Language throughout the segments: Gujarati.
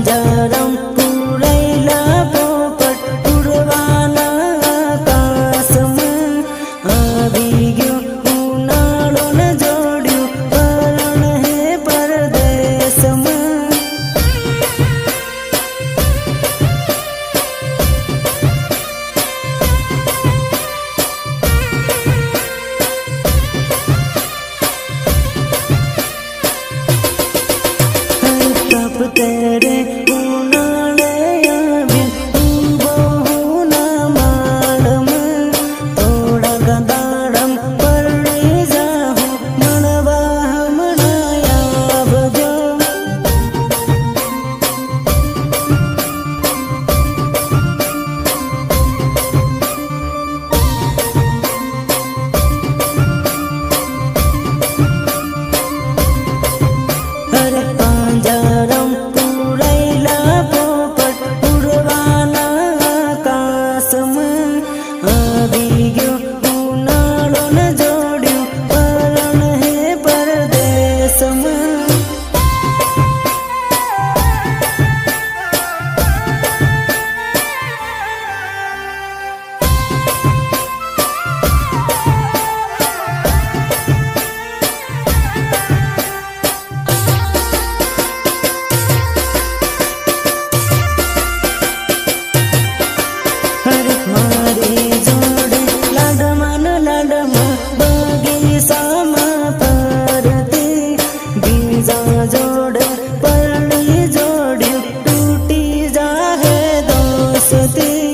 પાંજરામ પુરાયેલા પોપટ ઉડવાના આકાશમાં આવી ગયો ઉનાળો ને જોડ્યું પરણ હે પરદેશમાં. तेरे उनाले आवी उभो હું ના માળમાં થોડા દાડમ પરણી જાઉં મળવા હમણાં આવજો. અરે પાંજરામ પુરાયેલા પોપટ ઉડવાના આકાશમાં આવી ગયો ઉનાળો ને જોડ્યું પરણ હે પરદેશમાં. મારી જોડે લાડમાં બગીચામાં ફરતી બીજા જોડે પરણી જોડ્યું તૂટી જાહે દોસ્તી.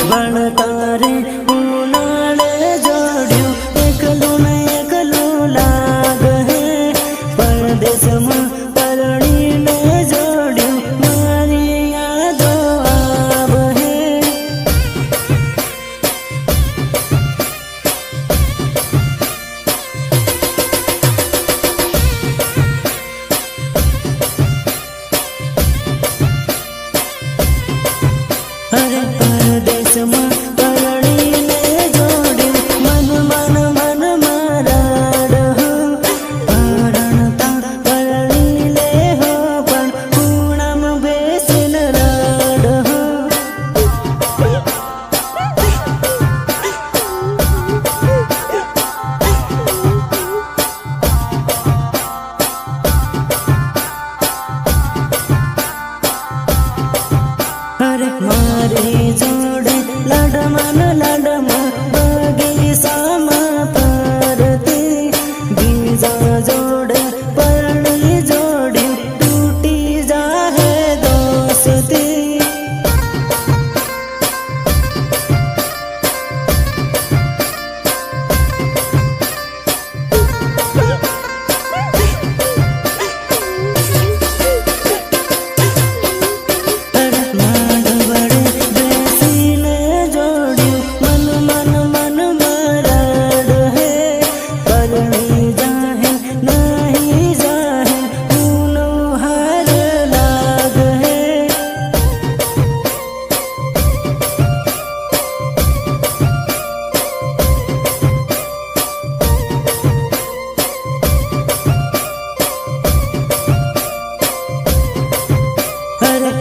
ભણતારે ઉનાળે જોડ્યું એકલું ને એકલું લાગે હે પરદેશમાં પરણીને જોડ્યું મારી યાદો આવે હે. અરે પરદેશમાં પરણીને જોડ્યું મન મારા રહો પરણતા પરણી લે હો પણ ખૂણામાં બેસીને રડો. અરે મારી જોડે લાડમાં બગીચામાં ફરતી બીજા જોડે પરણી જોડ્યું તૂટી જાહે દોસ્તી.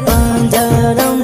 પાંજરામ